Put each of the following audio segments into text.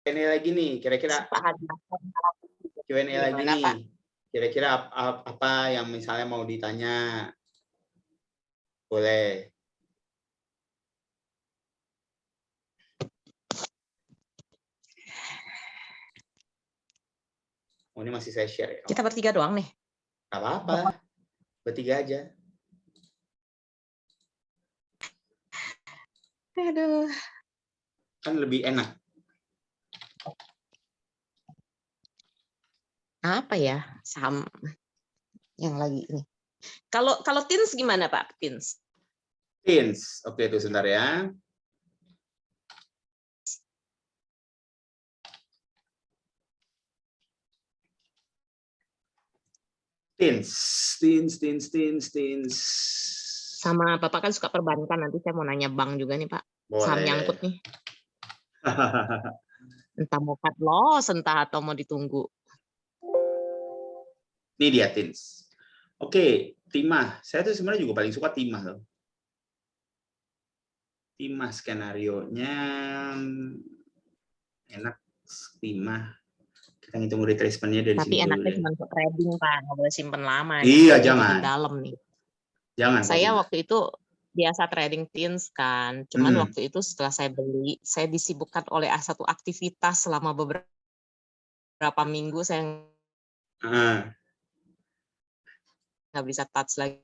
Q&A lagi nih, kira-kira Pak Hadi. Q&A lagi Gimana, nih. Pak? Kira-kira apa yang misalnya mau ditanya? Boleh. Oh, ini masih saya share ya? Kita bertiga doang nih? Nggak apa-apa, bertiga aja. Aduh. Kan lebih enak. Apa ya saham yang lagi ini? Kalau Tins gimana Pak? Tins? Tins, oke itu sebentar ya. Tins. Sama Bapak kan suka perbankan, nanti saya mau nanya bank juga nih Pak. Boleh. Saham nyangkut nih. Entah mau cut loss, entah atau mau ditunggu. Ini dia Tins. Oke, timah. Saya tuh sebenarnya juga paling suka timah loh. Timah skenario-nya enak, timah. Kita ngitung retracement-nya dari Tapi sini dulu enaknya deh. cuma untuk trading Pak, nggak boleh simpen lama. Iya, Jadi jangan. dalam nih. Jangan. Saya waktu itu biasa trading Tins kan, cuman waktu itu setelah saya beli, saya disibukkan oleh satu aktivitas selama beberapa minggu, saya nggak bisa touch lagi.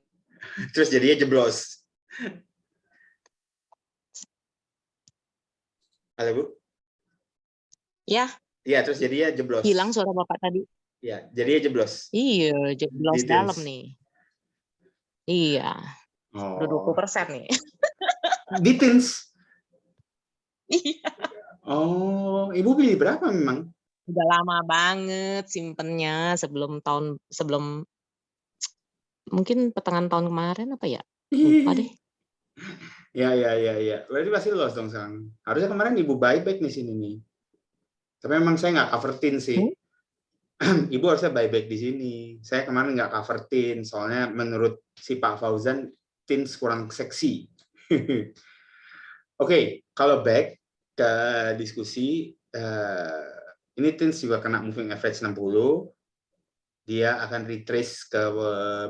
Terus jadinya jeblos. Halo Bu? Ya. Iya, terus jadinya jeblos. Hilang suara Bapak tadi. Iya, jadinya jeblos. Iya, jeblos dalam nih. Iya. Udah 20% nih. Di Tins? Iya. Oh, Ibu beli berapa memang? Udah lama banget simpennya, sebelum mungkin pertengahan tahun kemarin apa ya? Lupa deh. Ya. Berarti pasti loss dong sekarang. Harusnya kemarin Ibu buyback nih sini nih. Tapi memang saya nggak cover Tins sih. Ibu harusnya buyback di sini. Saya kemarin nggak cover Tins, soalnya menurut si Pak Fauzan, Tins kurang seksi. Oke, kalau back ke diskusi, ini Tins juga kena moving average 60. Dia akan retrace ke,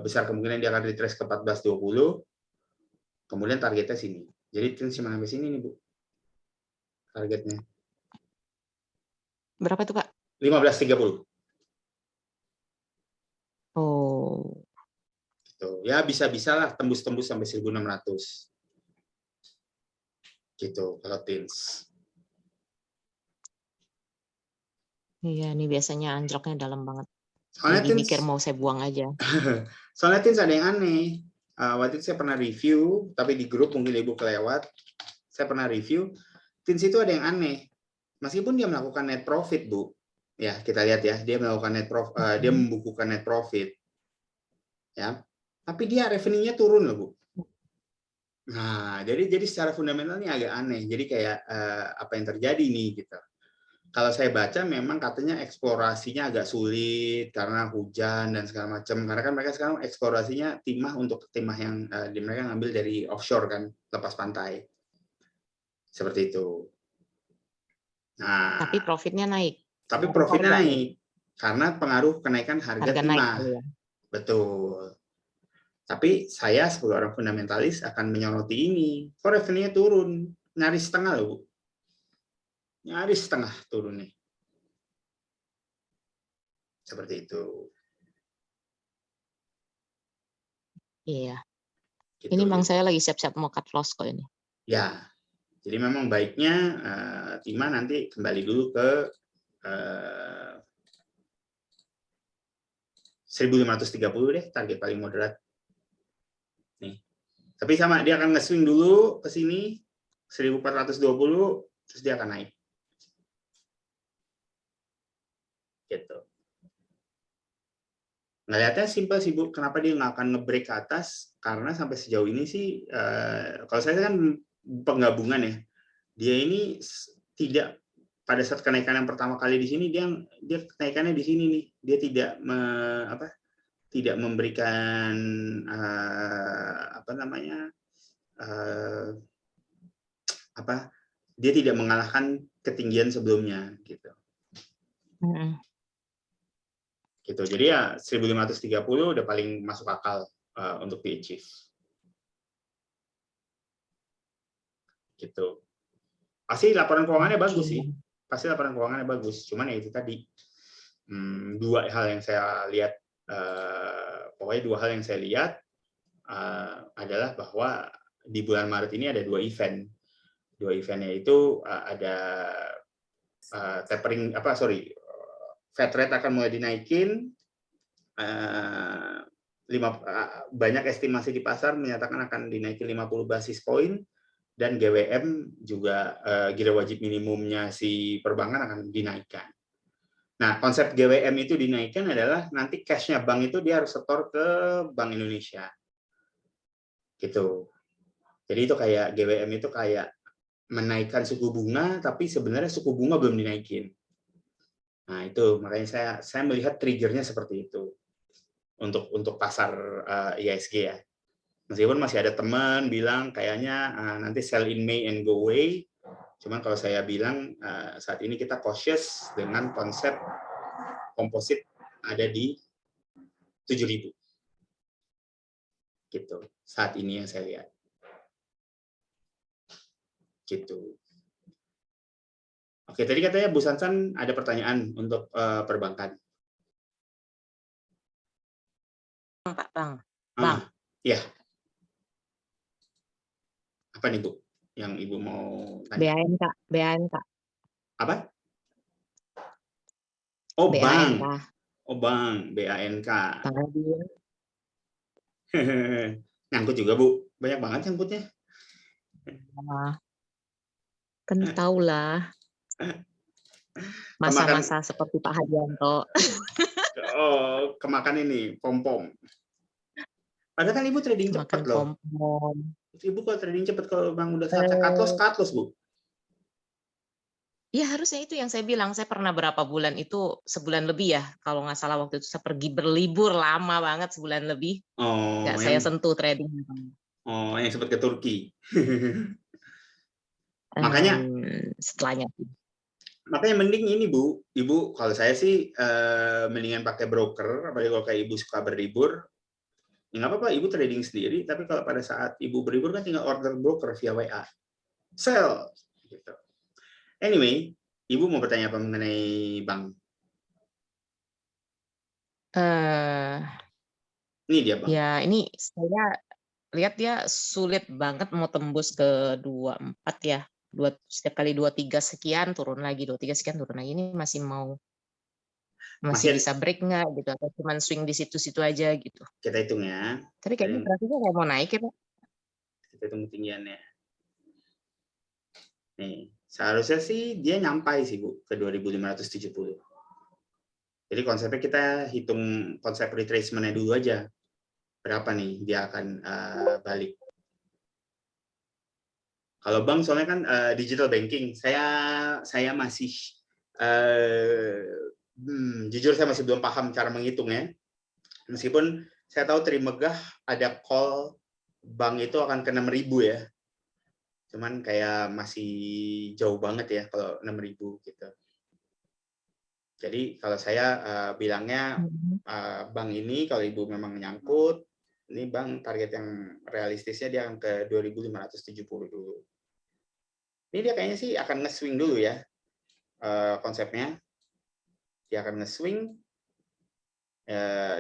besar kemungkinan dia akan retrace ke 1420. Kemudian targetnya sini. Jadi Tins cuma sampai sini nih Bu. Targetnya. Berapa tuh Pak? 1530. Oh. Gitu. Ya bisa-bisa lah tembus-tembus sampai 1600. Gitu kalau Tins. Iya, ini biasanya anjloknya dalam banget. Soalnya Lagi mikir mau saya buang aja. Soalnya Tins ada yang aneh. Waktu itu saya pernah review, tapi di grup mungkin Ibu kelewat. Saya pernah review, Tins itu ada yang aneh. Meskipun dia melakukan net profit, Bu. Ya, kita lihat ya, dia melakukan dia membukukan net profit. Ya. Tapi dia revenue-nya turun loh, Bu. Nah, jadi secara fundamentalnya agak aneh. Jadi kayak apa yang terjadi nih gitu. Kalau saya baca memang katanya eksplorasinya agak sulit karena hujan dan segala macam. Karena kan mereka sekarang eksplorasinya timah untuk timah yang mereka ngambil dari offshore kan, lepas pantai. Seperti itu. Nah, tapi profitnya naik. Tapi profitnya naik karena pengaruh kenaikan harga timah. Naik, ya. Betul. Tapi saya sebagai orang fundamentalis akan menyoroti ini. Kok revenue-nya turun? Nyaris setengah loh, Bu. Nyaris setengah turun nih. Seperti itu. Iya. Gitu. Ini Bang saya lagi siap-siap mau cut loss kok ini. Ya. Jadi memang baiknya timah nanti kembali dulu ke 1530 deh, target paling moderat. Nih. Tapi sama, dia akan nge-swing dulu ke sini 1420, terus dia akan naik. Gitu. Ngelihatnya simpel sih Bu, kenapa dia nggak akan nge-break ke atas? Karena sampai sejauh ini sih, kalau saya kan penggabungan ya, dia ini tidak pada saat kenaikan yang pertama kali di sini dia kenaikannya di sini nih, dia tidak memberikan dia tidak mengalahkan ketinggian sebelumnya gitu. Gitu. Jadi ya 1530 udah paling masuk akal untuk di-achieve. Gitu. Pasti laporan keuangannya bagus sih. Pasti laporan keuangannya bagus. Cuman ya itu tadi dua hal yang saya lihat, pokoknya dua hal yang saya lihat adalah bahwa di bulan Maret ini ada dua event. Dua eventnya itu ada tapering, Fed rate akan mulai dinaikin. Banyak estimasi di pasar menyatakan akan dinaikin 50 basis poin, dan GWM juga gila wajib minimumnya si perbankan akan dinaikkan. Nah, konsep GWM itu dinaikkan adalah nanti cash-nya bank itu dia harus setor ke Bank Indonesia. Gitu. Jadi itu kayak GWM itu kayak menaikkan suku bunga, tapi sebenarnya suku bunga belum dinaikin. Nah, itu makanya saya melihat triggernya seperti itu untuk pasar IISG ya. Meskipun masih ada teman bilang kayaknya nanti sell in May and go away. Cuman kalau saya bilang saat ini kita cautious dengan konsep komposit ada di 7.000. Gitu. Saat ini yang saya lihat. Gitu. Oke, tadi katanya Bu Sansan ada pertanyaan untuk perbankan. Pak Bang. Ya. Apa nih Bu? Yang Ibu mau tanya? BANK. Apa? Oh, BANK. bank. Oh, bank. BANK. Nyangkut juga, Bu. Banyak banget nyangkutnya. Kan tahulah. Masa-masa seperti Pak Hadianto. Oh, kemakan ini, pom-pom. Padahal kan Ibu trading cepat loh. Ibu kalau trading cepat, kalau Bang udah saatnya cut loss, Bu. Ya harusnya itu yang saya bilang. Saya pernah berapa bulan itu, sebulan lebih ya. Kalau nggak salah waktu itu saya pergi berlibur lama banget, sebulan lebih. Nggak saya sentuh trading. Oh, yang sempat ke Turki. Makanya setelahnya. Makanya mending ini Bu, Ibu kalau saya sih mendingan pakai broker, apalagi kalau kayak Ibu suka berlibur. Ya nggak apa-apa, Ibu trading sendiri, tapi kalau pada saat Ibu berlibur kan tinggal order broker via WA. Sell. Gitu. Anyway, Ibu mau bertanya apa mengenai bank? Ini dia Bang. Ya, ini saya lihat dia sulit banget mau tembus ke 24 ya. Setiap kali 23 sekian turun lagi, 23 sekian turun lagi. Ini masih bisa break nggak gitu, atau cuma swing di situ-situ aja gitu. Kita hitung ya. Tapi kayaknya grafiknya kayak mau naik ya Pak. Kita hitung ketinggiannya. Nih, seharusnya sih dia nyampai sih Bu ke 2570. Jadi konsepnya kita hitung konsep retracementnya dulu aja. Berapa nih dia akan balik. Kalau bank soalnya kan digital banking, saya masih jujur saya masih belum paham cara menghitungnya. Meskipun saya tahu Trimegah ada call bank itu akan ke 6.000 ya. Cuman kayak masih jauh banget ya kalau 6.000 gitu. Jadi kalau saya bilangnya bank ini kalau Ibu memang menyangkut, ini bank target yang realistisnya dia akan ke 2.570 dulu. Ini dia kayaknya sih akan nge-swing dulu ya konsepnya. Dia akan nge-swing,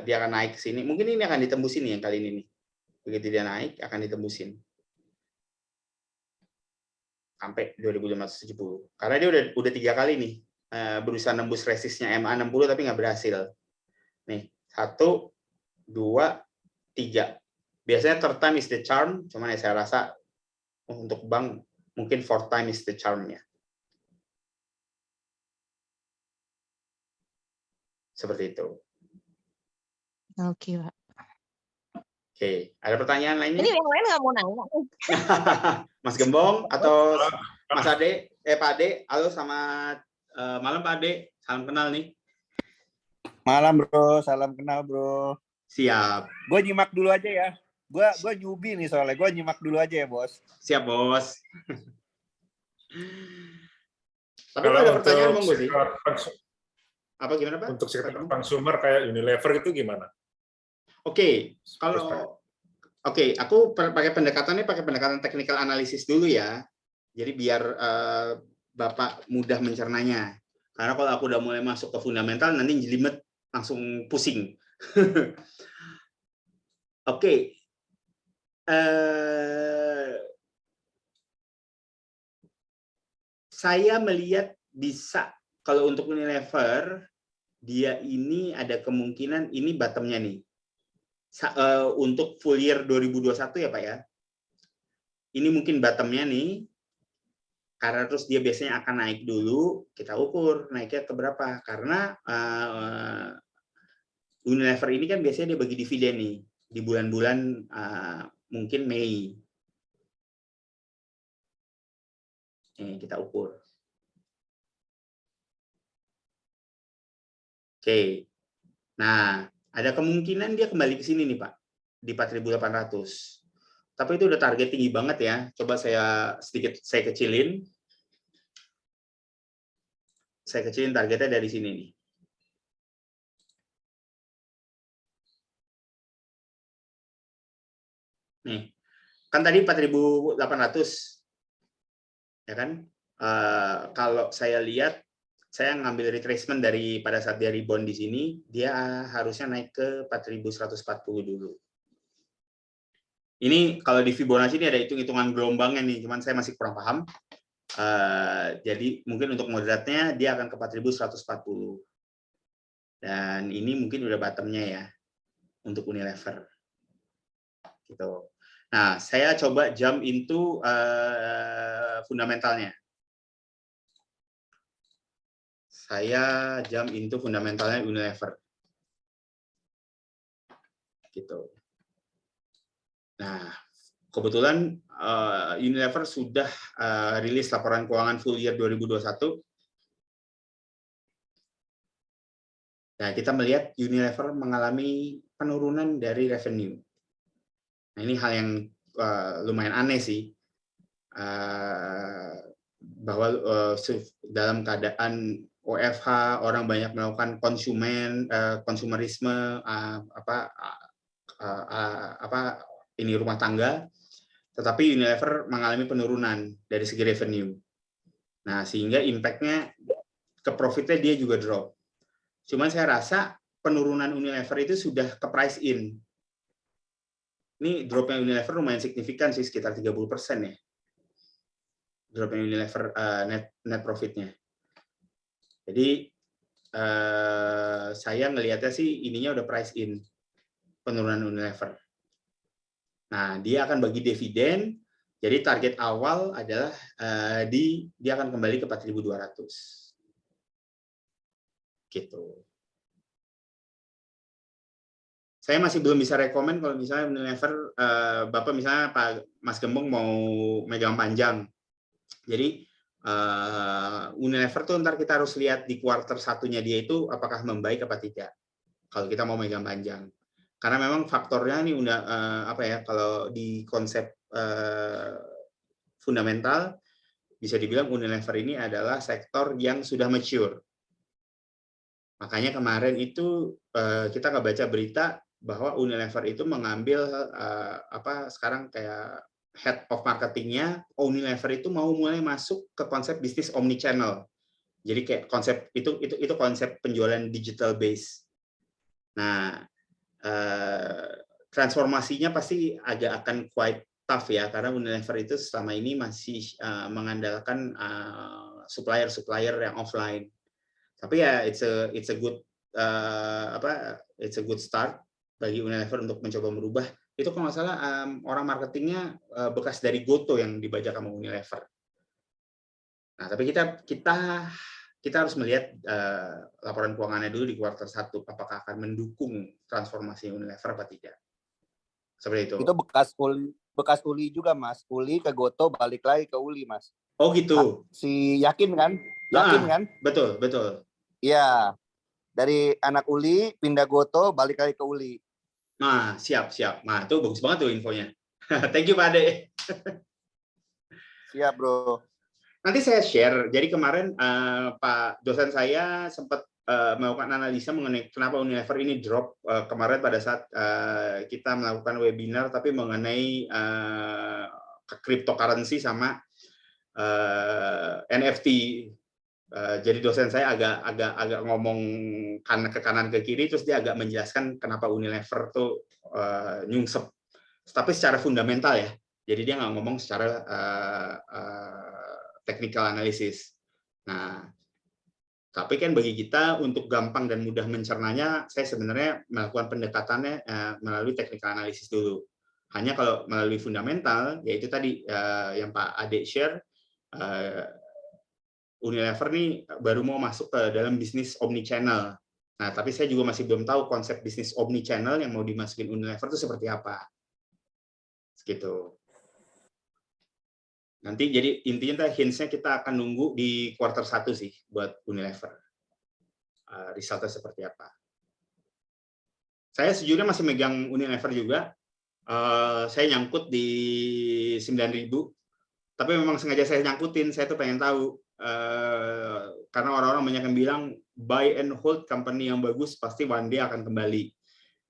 dia akan naik ke sini. Mungkin ini akan ditembusin nih yang kali ini nih. Begitu dia naik akan ditembusin sampai 2.570. Karena dia udah 3 kali nih berusaha nembus resistnya MA 60 tapi nggak berhasil. Nih, 1, 2, 3. Biasanya third time is the charm, cuman ya saya rasa untuk bank mungkin fourth time is the charm-nya. Seperti itu. Oke, Pak. Oke, ada pertanyaan lainnya? Ini yang lain nggak mau nanya. Mas Gembong atau Mas Ade, Pak Ade, halo selamat malam Pak Ade, salam kenal nih. Malam bro, salam kenal bro. Siap. Gue nyimak dulu aja ya. Gue newbie nih soalnya, gue nyimak dulu aja ya bos. Siap bos. Tapi kalau ada pertanyaan monggo sih. Apa gimana Pak? Untuk sektor consumer kayak Unilever itu gimana? Oke, aku pakai pendekatan technical analysis dulu ya. Jadi biar Bapak mudah mencernanya. Karena kalau aku udah mulai masuk ke fundamental nanti jelimet langsung pusing. Oke. Saya melihat bisa kalau untuk Unilever dia ini ada kemungkinan ini bottomnya nih. Untuk full year 2021 ya Pak ya. Ini mungkin bottomnya nih. Karena terus dia biasanya akan naik dulu, kita ukur naiknya ke berapa. Karena Unilever ini kan biasanya dia bagi dividen nih di bulan-bulan mungkin Mei. Kita ukur. Oke. Nah, ada kemungkinan dia kembali ke sini nih Pak, di 4.800. Tapi itu udah target tinggi banget ya. Coba saya kecilin. Saya kecilin targetnya dari sini nih. Nih, kan tadi 4.800. Ya kan? Kalau saya lihat, saya ngambil retracement dari pada saat dia rebound di sini, dia harusnya naik ke 4.140 dulu. Ini kalau di Fibonacci ini ada hitung-hitungan gelombangnya nih, cuman saya masih kurang paham. Jadi mungkin untuk moderatnya dia akan ke 4.140. Dan ini mungkin udah bottomnya ya untuk Unilever. Gitu. Nah, saya coba jump into fundamentalnya. Saya jump into fundamentalnya Unilever. Gitu. Nah, kebetulan Unilever sudah rilis laporan keuangan full year 2021. Nah, kita melihat Unilever mengalami penurunan dari revenue. Nah, ini hal yang lumayan aneh sih. Bahwa dalam keadaan OFH, orang banyak melakukan konsumerisme, ini rumah tangga, tetapi Unilever mengalami penurunan dari segi revenue. Nah, sehingga impact-nya ke profitnya dia juga drop. Cuman saya rasa penurunan Unilever itu sudah ke price in. Ini drop-nya Unilever lumayan signifikan sih, sekitar 30% ya. Drop-nya Unilever net profit-nya. Jadi saya ngelihatnya sih ininya udah price in penurunan Unilever. Nah, dia akan bagi dividen. Jadi target awal adalah dia akan kembali ke 4.200. Gitu. Saya masih belum bisa rekomen kalau misalnya Unilever, Bapak misalnya Pak Mas Gembong mau megang panjang. Jadi Unilever tuh ntar kita harus lihat di kuarter satunya dia itu apakah membaik apa tidak. Kalau kita mau megang panjang. Karena memang faktornya ini udah kalau di konsep fundamental bisa dibilang Unilever ini adalah sektor yang sudah mature. Makanya kemarin itu kita nggak baca berita bahwa Unilever itu mengambil sekarang kayak head of marketingnya Unilever itu mau mulai masuk ke konsep bisnis omnichannel. Jadi kayak konsep itu konsep penjualan digital base. Nah, transformasinya pasti agak akan quite tough ya, karena Unilever itu selama ini masih mengandalkan supplier yang offline. Tapi ya it's a good start bagi Unilever untuk mencoba merubah. Itu kalau nggak salah orang marketingnya bekas dari Goto yang dibajak sama Unilever. Nah, tapi kita harus melihat laporan keuangannya dulu di kuartal 1, apakah akan mendukung transformasi Unilever apa tidak. Seperti itu. Itu bekas Uli juga, Mas. Uli ke Goto balik lagi ke Uli, Mas. Oh gitu. Si Yakin kan? Yakin kan? Betul. Iya. Dari anak Uli pindah Goto balik lagi ke Uli. Nah, siap. Nah, itu bagus banget tuh infonya. Thank you Pak Ade. Siap, Bro. Nanti saya share. Jadi kemarin Pak dosen saya sempat melakukan analisa mengenai kenapa Unilever ini drop kemarin pada saat kita melakukan webinar tapi mengenai cryptocurrency sama NFT. Jadi dosen saya agak ngomong ke kanan ke kiri, terus dia agak menjelaskan kenapa Unilever tuh nyungsep. Tapi secara fundamental ya. Jadi dia nggak ngomong secara technical analysis. Nah, tapi kan bagi kita untuk gampang dan mudah mencernanya, saya sebenarnya melakukan pendekatannya melalui technical analysis dulu. Hanya kalau melalui fundamental, yaitu tadi yang Pak Ade share, Unilever nih baru mau masuk ke dalam bisnis omnichannel. Nah, tapi saya juga masih belum tahu konsep bisnis omnichannel yang mau dimasukin Unilever itu seperti apa. Gitu. Nanti jadi intinya hints-nya kita akan nunggu di kuartal 1 sih buat Unilever. Resultnya seperti apa. Saya sejujurnya masih megang Unilever juga. Saya nyangkut di 9.000, tapi memang sengaja saya nyangkutin, saya tuh pengen tahu. Karena orang-orang banyak yang bilang buy and hold company yang bagus pasti one day akan kembali.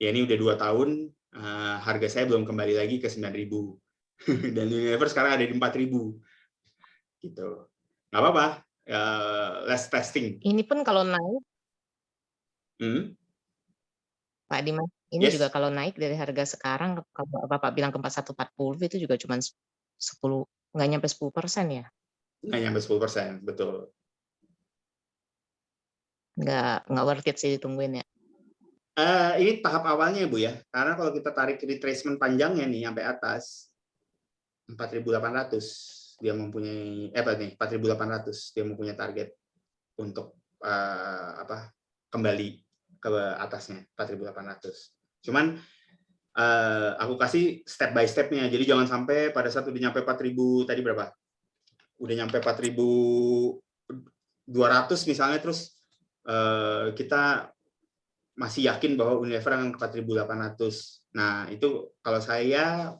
Ya ini udah 2 tahun, harga saya belum kembali lagi ke 9.000. Dan Unilever sekarang ada di 4.000. Gitu. Nggak apa-apa, less testing. Ini pun kalau naik, Pak Dimas, ini Yes. juga kalau naik dari harga sekarang, kalau Bapak bilang ke 4140 itu juga cuma 10, nggak nyampe 10% ya? Nggak nyampe 10%, betul. Nggak worth it sih ditungguin ya. Ini tahap awalnya Bu ya, karena kalau kita tarik retracement panjangnya nih sampai atas 4.800 dia mempunyai 4.800 dia mempunyai target untuk kembali ke atasnya 4.800. Cuman aku kasih step by stepnya, jadi jangan sampai pada saat udah nyampe 4.000 tadi berapa? Udah nyampe 4.200 misalnya, terus kita masih yakin bahwa Unilever akan ke 4.800. Nah, itu kalau saya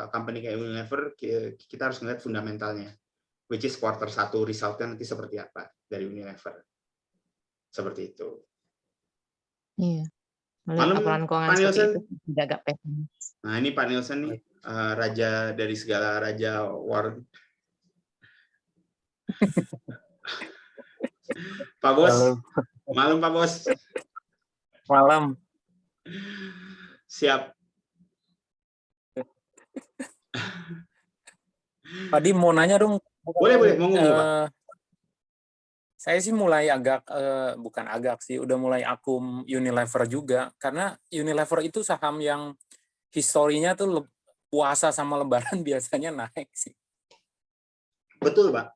company kayak Unilever, kita harus melihat fundamentalnya, which is kuartal 1 resultnya nanti seperti apa dari Unilever. Seperti itu. Iya. Malam, Laporan keuangan Pak seperti Nielsen. itu tidak agak pesimis. Nah, ini Pak Nielsen nih, raja dari segala raja warung. Pak Bos. Malam Pak Bos. Malam. Siap. Tadi mau nanya dong. Boleh, mau ngomong Pak. Saya sih mulai agak, bukan agak sih, udah mulai akum Unilever juga. Karena Unilever itu saham yang historinya tuh puasa sama lebaran biasanya naik sih. Betul Pak.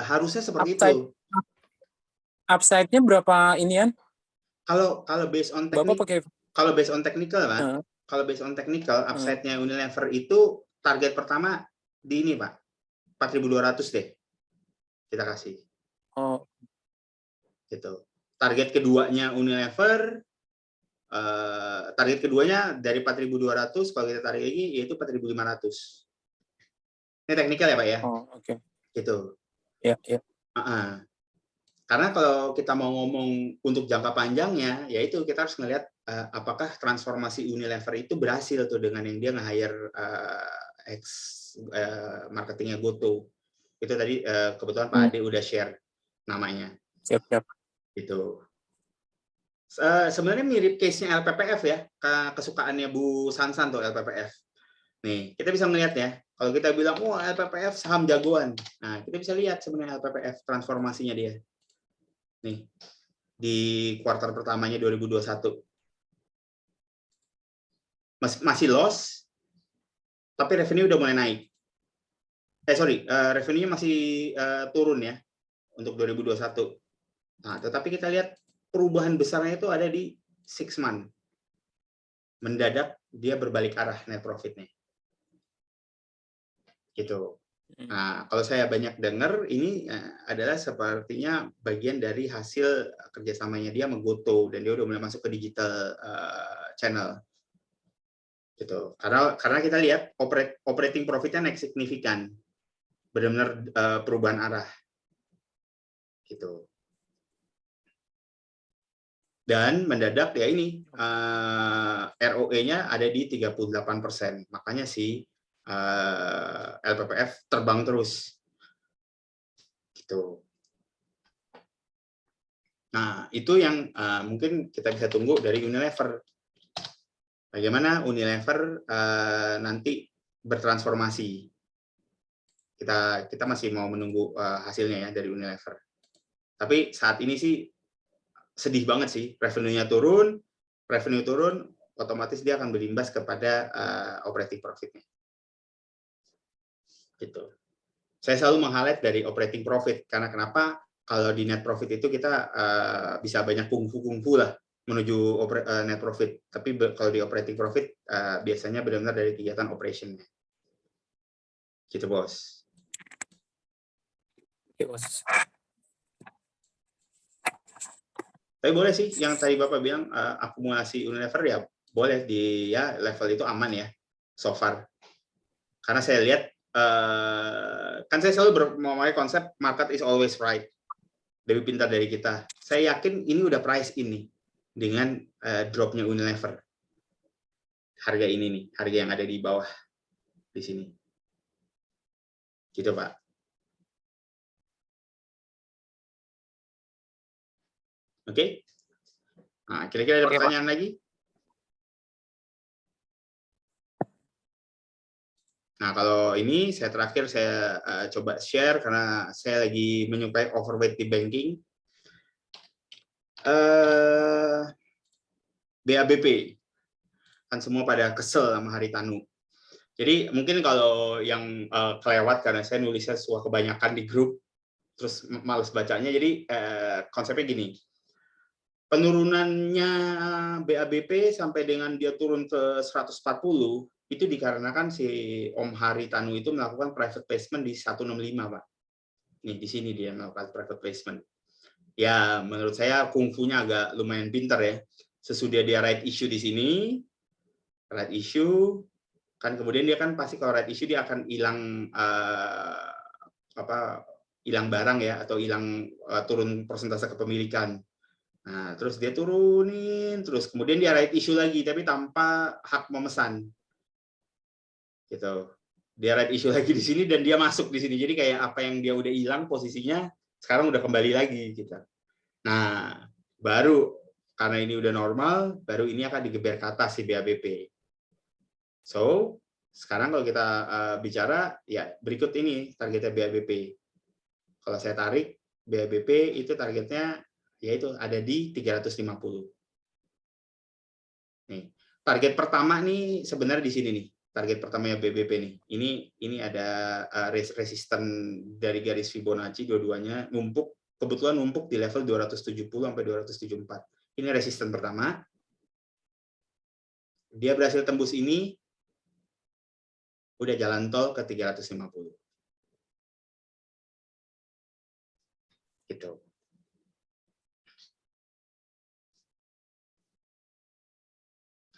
Harusnya seperti itu. Upside-nya berapa inian? Kalau based on technical Pak, kalau based on technical, upside-nya Unilever itu target pertama di ini Pak, 4.200 deh. Kita kasih. Oh. Gitu. Target keduanya Unilever, target keduanya dari 4.200, kalau kita tarik lagi yaitu 4.500. Ini teknikal ya Pak ya? Oh, oke. Gitu. Ya. Karena kalau kita mau ngomong untuk jangka panjangnya, yaitu kita harus melihat apakah transformasi Unilever itu berhasil tuh dengan yang dia nge-hire marketingnya Goto. Itu tadi kebetulan Pak Ade udah share namanya. Siap. Itu. Sebenarnya mirip case-nya LPPF ya, kesukaannya Bu Sansan tuh LPPF. Nih, kita bisa melihat ya, kalau kita bilang, wah LPPF saham jagoan. Nah, kita bisa lihat sebenarnya LPPF transformasinya dia. Nih, di kuartal pertamanya 2021. Masih loss, tapi revenue udah mulai naik. Revenue-nya masih turun ya untuk 2021. Nah, tetapi kita lihat perubahan besarnya itu ada di 6 month. Mendadak dia berbalik arah net profit-nya. Gitu. Nah, kalau saya banyak dengar, ini adalah sepertinya bagian dari hasil kerjasamanya dia sama Goto, dan dia udah mulai masuk ke digital channel. Gitu. Karena kita lihat operating profit-nya naik signifikan. benar-benar perubahan arah gitu. Dan mendadak ya ini ROE-nya ada di 38%. Makanya si LPPF terbang terus gitu. Nah, itu yang mungkin kita bisa tunggu dari Unilever. Bagaimana Unilever nanti bertransformasi. Kita masih mau menunggu hasilnya ya dari Unilever. Tapi saat ini sih sedih banget sih, revenue turun, otomatis dia akan berimbas kepada operating profit-nya. Gitu. Saya selalu meng-highlight dari operating profit, karena kenapa? Kalau di net profit itu kita bisa banyak kungfu lah menuju net profit. Tapi kalau di operating profit biasanya benar-benar dari kegiatan operation-nya. Gitu, Bos. Oke, Bos. Tapi boleh sih, yang tadi Bapak bilang akumulasi Unilever ya boleh di ya level itu aman ya, so far. Karena saya lihat kan saya selalu memakai konsep market is always right. Lebih pintar dari kita. Saya yakin ini udah price ini dengan dropnya Unilever. Harga ini nih, harga yang ada di bawah di sini. Gitu, Pak. Oke? Nah, kira-kira ada pertanyaan lagi? Nah, kalau ini saya terakhir saya coba share karena saya lagi menyukai overweight di banking. BABP. Kan semua pada kesel sama Haritanu. Jadi mungkin kalau yang kelewat karena saya nulisnya sebuah kebanyakan di grup, terus males bacanya, jadi konsepnya gini. Penurunannya BABP sampai dengan dia turun ke 140, itu dikarenakan si Om Haritanu itu melakukan private placement di 165, Pak. Nih, di sini dia melakukan private placement. Ya, menurut saya kungfunya agak lumayan pintar ya. Sesudah dia right issue di sini, right issue, kan kemudian dia kan pasti kalau right issue dia akan hilang hilang barang ya, atau hilang turun persentase kepemilikan. Nah, terus dia turunin, terus kemudian dia right issue lagi, tapi tanpa hak memesan. Gitu. Dia right issue lagi di sini dan dia masuk di sini. Jadi kayak apa yang dia udah hilang posisinya, sekarang udah kembali lagi gitu. Nah, baru karena ini udah normal, baru ini akan digeber ke atas si BABP. So, sekarang kalau kita bicara, ya berikut ini targetnya BABP. Kalau saya tarik, BABP itu targetnya yaitu ada di 350. Nih, target pertama nih sebenarnya di sini nih. Target pertamanya BBP nih. Ini ada resisten dari garis Fibonacci dua-duanya numpuk, kebetulan numpuk di level 270 sampai 274. Ini resisten pertama. Dia berhasil tembus ini, udah jalan tol ke 350. Gitu.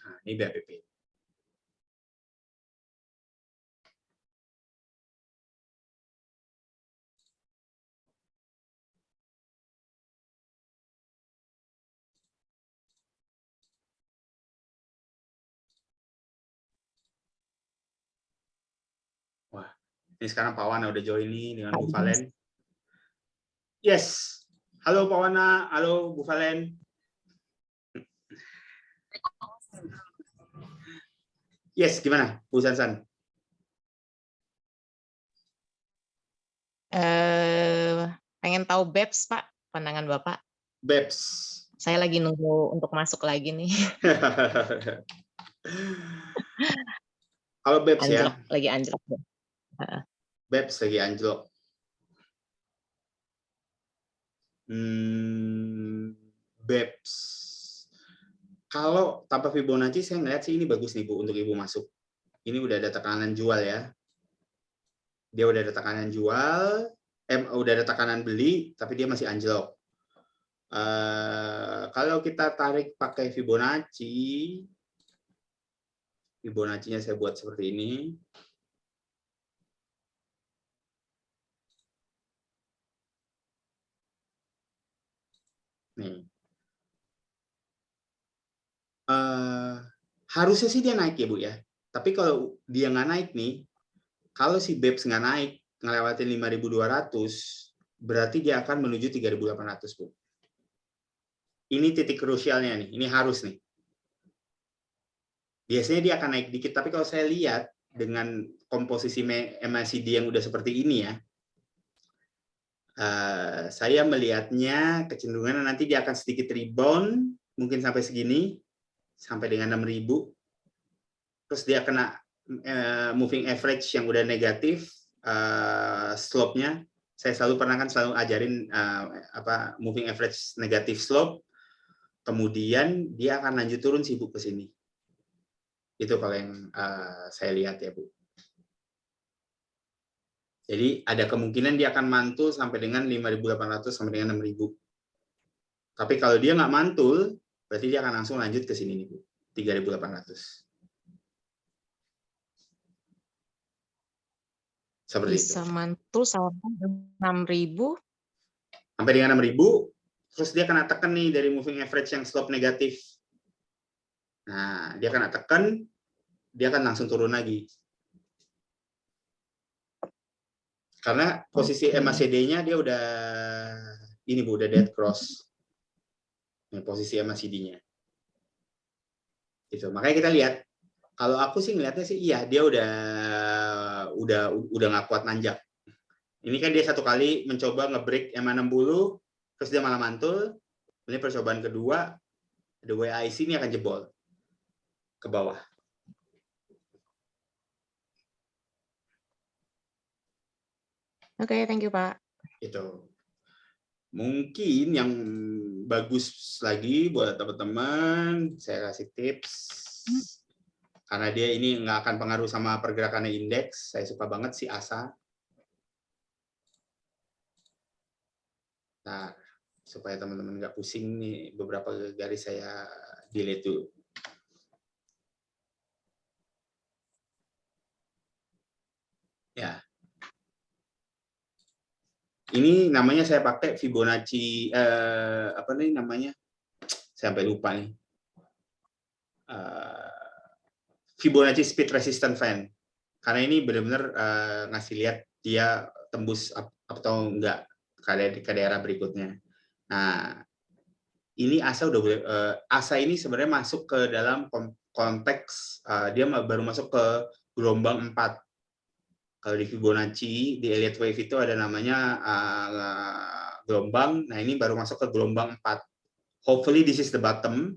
Nah, ini BABP. Wah, ini sekarang Pak Wana udah join nih dengan Bu Valen. Yes. Halo Pak Wana, halo Bu Valen. Yes, gimana Bu Sansan? Pengen tahu BEPS, Pak, pandangan Bapak. BEPS. Saya lagi nunggu untuk masuk lagi nih. Kalau BEPS anjlok, ya. Lagi anjlok. BEPS lagi anjlok. BEPS. Kalau tanpa Fibonacci saya ngeliat sih ini bagus nih Bu untuk Ibu masuk. Ini udah ada tekanan jual ya. Dia udah ada tekanan jual, udah ada tekanan beli, tapi dia masih anjlok. Kalau kita tarik pakai Fibonacci, Fibonacci-nya saya buat seperti ini. Nih. Harusnya sih dia naik ya Bu ya. Tapi kalau dia nggak naik nih, kalau si BEPS nggak naik, ngelewatin 5.200, berarti dia akan menuju 3.800 Bu. Ini titik krusialnya nih, ini harus nih. Biasanya dia akan naik dikit, tapi kalau saya lihat dengan komposisi MACD yang udah seperti ini ya, saya melihatnya kecenderungan nanti dia akan sedikit rebound, mungkin sampai segini, sampai dengan 6.000. Terus dia kena moving average yang udah negatif, slope-nya. Saya selalu ajarin moving average negatif slope. Kemudian dia akan lanjut turun sih Bu ke sini. Itu kalau yang saya lihat ya Bu. Jadi ada kemungkinan dia akan mantul sampai dengan 5.800 sampai dengan 6.000. Tapi kalau dia nggak mantul, berarti dia akan langsung lanjut ke sini nih Bu, 3.800. Seperti Bisa itu. mantul sampai 6.000. Sampai dengan 6.000, terus dia kena tekan nih dari moving average yang slope negatif. Nah, dia kena tekan, dia akan langsung turun lagi. Karena posisi MACD-nya dia udah ini Bu, udah dead cross. Ini posisi MACD-nya. Gitu. Makanya kita lihat, kalau aku sih ngeliatnya sih iya, dia udah nggak kuat nanjak. Ini kan dia satu kali mencoba nge-break MA60, terus dia malah mantul. Ini percobaan kedua, the WIC ini akan jebol ke bawah. Oke, thank you Pak. Itu. Mungkin yang bagus lagi buat teman-teman, saya kasih tips. Karena dia ini nggak akan pengaruh sama pergerakannya indeks. Saya suka banget si ASA. Nah, supaya teman-teman nggak pusing nih, beberapa garis saya delete dulu. Ya. Ini namanya saya pakai Fibonacci, apa nih namanya? Saya sampai lupa nih. Fibonacci Speed Resistant Fan. Karena ini benar-benar ngasih lihat dia tembus atau enggak ke daerah berikutnya. Nah, ini ASA ini sebenarnya masuk ke dalam konteks dia baru masuk ke gelombang 4. Kalau di Fibonacci di Elliott Wave itu ada namanya gelombang. Nah, ini baru masuk ke gelombang 4. Hopefully this is the bottom,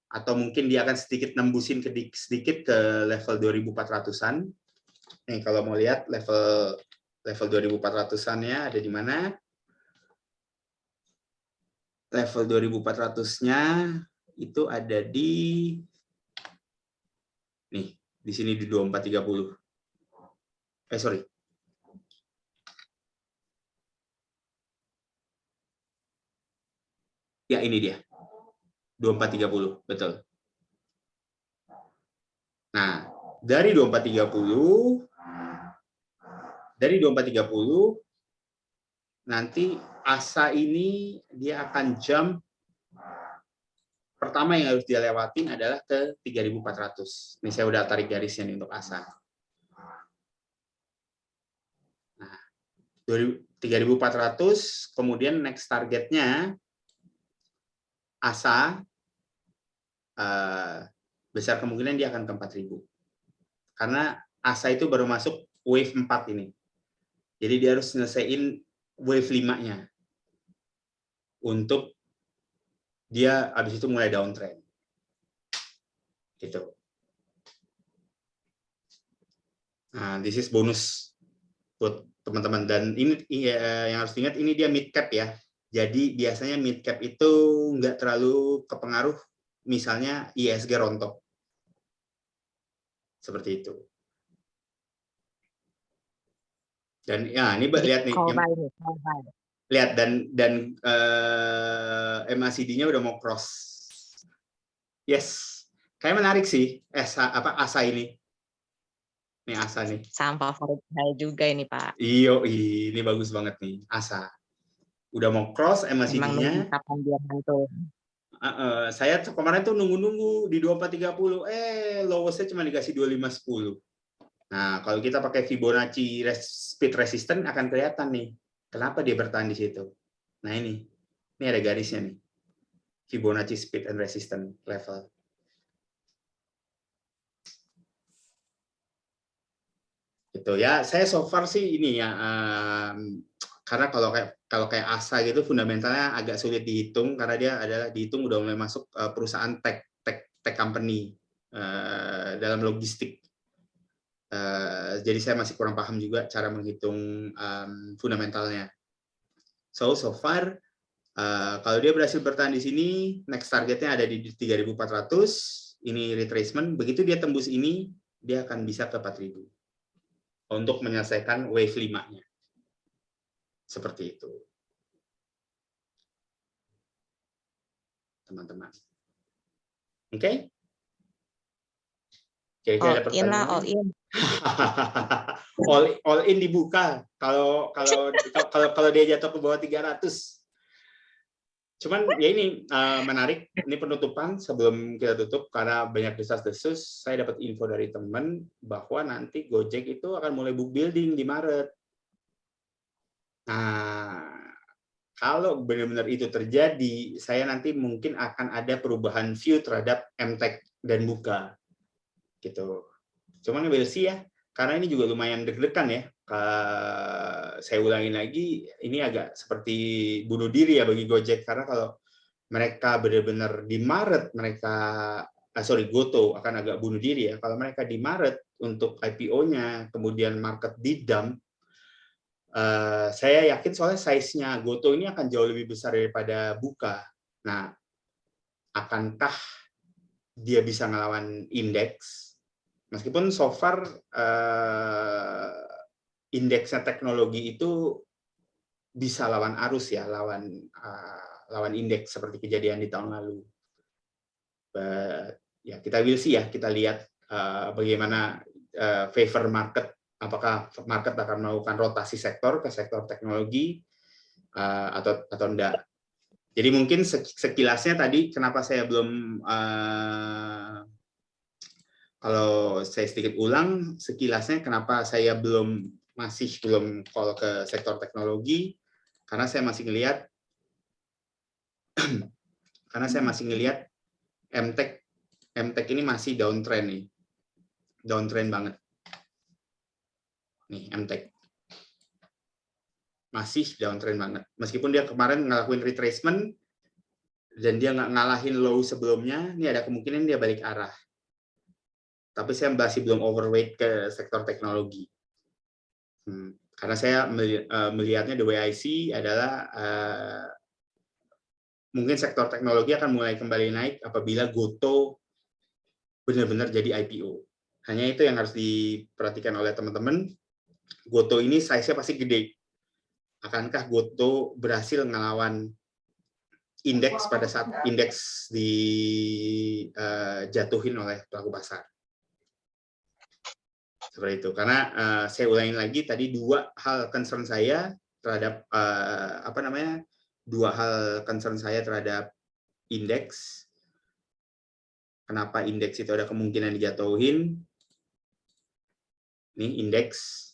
atau mungkin dia akan sedikit nembusin sedikit ke level 2.400-an. Nih, kalau mau lihat level 2.400-annya ada di mana? Level 2.400-nya itu ada di sini di 2430. Sorry. Ya, ini dia. 2430, betul. Nah, dari 2430 nanti ASA ini dia akan jump. Pertama yang harus dia lewatin adalah ke 3.400. Ini saya udah tarik garisnya nih untuk ASA. Nah, 3.400, kemudian next targetnya ASA besar kemungkinan dia akan ke 4.000. Karena ASA itu baru masuk wave 4 ini. Jadi dia harus nyelesain wave 5-nya. Untuk dia habis itu mulai downtrend. Gitu. Nah, this is bonus buat teman-teman. Dan ini yang harus diingat, ini dia mid cap ya. Jadi biasanya mid cap itu nggak terlalu kepengaruh misalnya ISG rontok. Seperti itu. Dan ya ini lihat nih. Lihat dan MACD-nya udah mau cross. Yes. Kayak menarik sih ASA ini. Nih ASA nih. Saham favorit saya juga ini Pak. Iyo, ini bagus banget nih ASA. Udah mau cross Emang MACD-nya. nunggu kapan dia mantul. Saya kemarin tuh nunggu-nunggu di 2430, lowest-nya cuma dikasih 2510. Nah, kalau kita pakai Fibonacci speed resistance akan kelihatan nih, kenapa dia bertahan di situ. Nah ini ada garisnya nih, Fibonacci speed and resistance level. Gitu ya, saya so far sih ini ya, karena kalau kayak ASA gitu fundamentalnya agak sulit dihitung karena dia adalah dihitung udah mulai masuk perusahaan tech company dalam logistik. Jadi saya masih kurang paham juga cara menghitung fundamentalnya. So far kalau dia berhasil bertahan di sini, next targetnya ada di 3.400. Ini retracement. Begitu dia tembus ini, dia akan bisa ke 4.000 untuk menyelesaikan wave 5-nya. Seperti itu, teman-teman. Oke? Kira-kira ada pertanyaan? All in. all in dibuka. Kalau dia jatuh ke bawah 300. Cuman ya ini menarik. Ini penutupan sebelum kita tutup karena banyak desas-desus. Saya dapat info dari teman bahwa nanti Gojek itu akan mulai book building di Maret. Nah, kalau benar-benar itu terjadi, saya nanti mungkin akan ada perubahan view terhadap MTech dan Buka. Gitu. Cuman we'll see ya, karena ini juga lumayan deg-degan ya. Saya ulangin lagi, ini agak seperti bunuh diri ya bagi Gojek, karena kalau mereka benar-benar di Maret, Goto akan agak bunuh diri ya. Kalau mereka di Maret untuk IPO-nya, kemudian market di dump, saya yakin soalnya size-nya Goto ini akan jauh lebih besar daripada Buka. Nah, akankah dia bisa ngelawan indeks? Meskipun so far indeksnya teknologi itu bisa lawan arus ya, lawan indeks seperti kejadian di tahun lalu. But, ya kita will see ya, kita lihat bagaimana favor market, apakah market akan melakukan rotasi sektor ke sektor teknologi atau enggak. Jadi mungkin sekilasnya tadi kenapa saya belum kalau saya sedikit ulang, sekilasnya kenapa saya masih belum call ke sektor teknologi, karena saya masih ngelihat MTech ini masih downtrend nih, downtrend banget. Nih MTech masih downtrend banget, meskipun dia kemarin ngelakuin retracement dan dia nggak ngalahin low sebelumnya, ini ada kemungkinan dia balik arah. Tapi saya masih belum overweight ke sektor teknologi. Karena saya melihatnya the way I see adalah mungkin sektor teknologi akan mulai kembali naik apabila Goto benar-benar jadi IPO. Hanya itu yang harus diperhatikan oleh teman-teman. Goto ini size-nya pasti gede. Akankah Goto berhasil ngelawan indeks pada saat indeks dijatuhin oleh pelaku pasar? Seperti itu. Karena saya ulangin lagi tadi dua hal concern saya terhadap terhadap indeks. Kenapa indeks itu ada kemungkinan dijatuhin? Nih indeks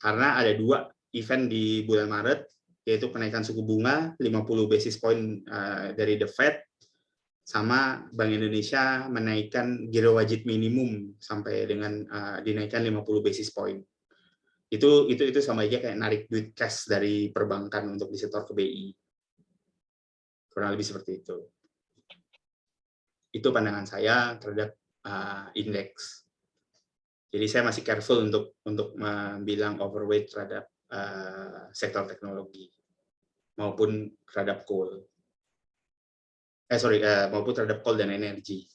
karena ada dua event di bulan Maret, yaitu kenaikan suku bunga 50 basis point dari The Fed, sama Bank Indonesia menaikkan giro wajib minimum sampai dengan dinaikkan 50 basis point. Itu sama aja kayak narik duit cash dari perbankan untuk disetor ke BI. Kurang lebih seperti itu. Itu pandangan saya terhadap indeks. Jadi saya masih careful untuk bilang overweight terhadap sektor teknologi maupun terhadap coal. Maupun terhadap coal dan energi.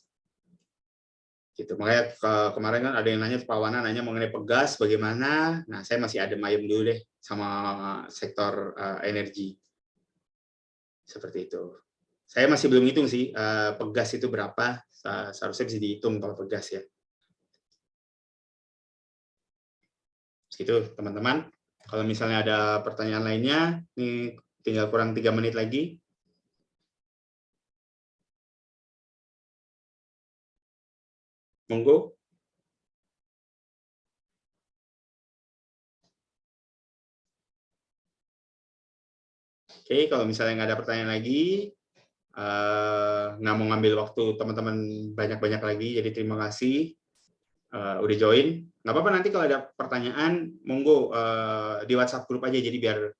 Gitu. Makanya kemarin kan ada yang nanya, Pak Wana nanya mengenai pegas bagaimana. Nah, saya masih adem ayem dulu deh sama sektor energi. Seperti itu. Saya masih belum hitung sih pegas itu berapa. Seharusnya bisa dihitung kalau pegas ya. Segitu teman-teman. Kalau misalnya ada pertanyaan lainnya, nih Tinggal kurang 3 menit lagi. Monggo. Oke, kalau misalnya nggak ada pertanyaan lagi, nggak mau ngambil waktu teman-teman banyak-banyak lagi, jadi terima kasih udah join. Nggak apa-apa, nanti kalau ada pertanyaan, monggo di WhatsApp grup aja, jadi biar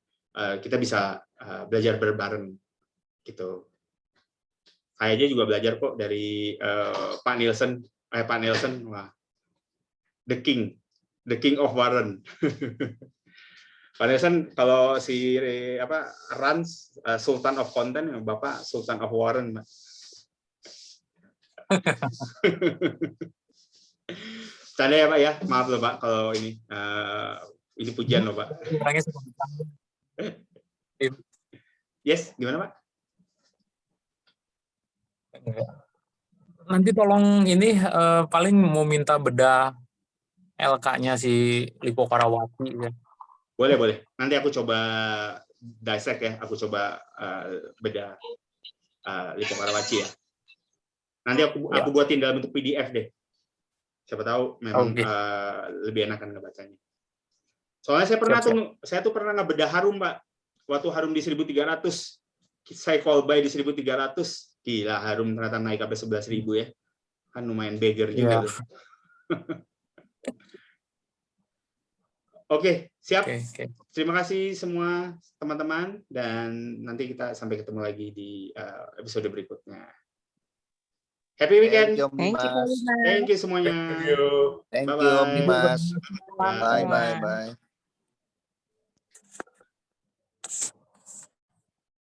kita bisa belajar bareng gitu. Saya aja juga belajar kok dari Pak Nielsen, wah, the king of Warren. Pak Nielsen kalau si Rans Sultan of Content, Bapak Sultan of Warren. Canda ya Pak ya, maaf loh Pak kalau ini pujian loh Pak. Yes, gimana Pak? Nanti tolong ini paling mau minta bedah LK-nya si Lipo Karawati ya. Boleh. Nanti aku coba dissect ya, aku coba beda Lipo Karawaci ya. Nanti aku buatin dalam bentuk PDF deh. Siapa tahu memang lebih enakan ngebacanya. Soalnya saya tuh pernah ngebedah Harum, Pak. Waktu Harum di 1300, saya call by di 1300. Gila, Harum ternyata naik sampai 11.000 ya. Kan lumayan beggar juga tuh. Oke, siap. Okay. Terima kasih semua teman-teman, dan nanti kita sampai ketemu lagi di episode berikutnya. Happy weekend. Thank you semuanya. Thank you. Thank you, Mas. Bye.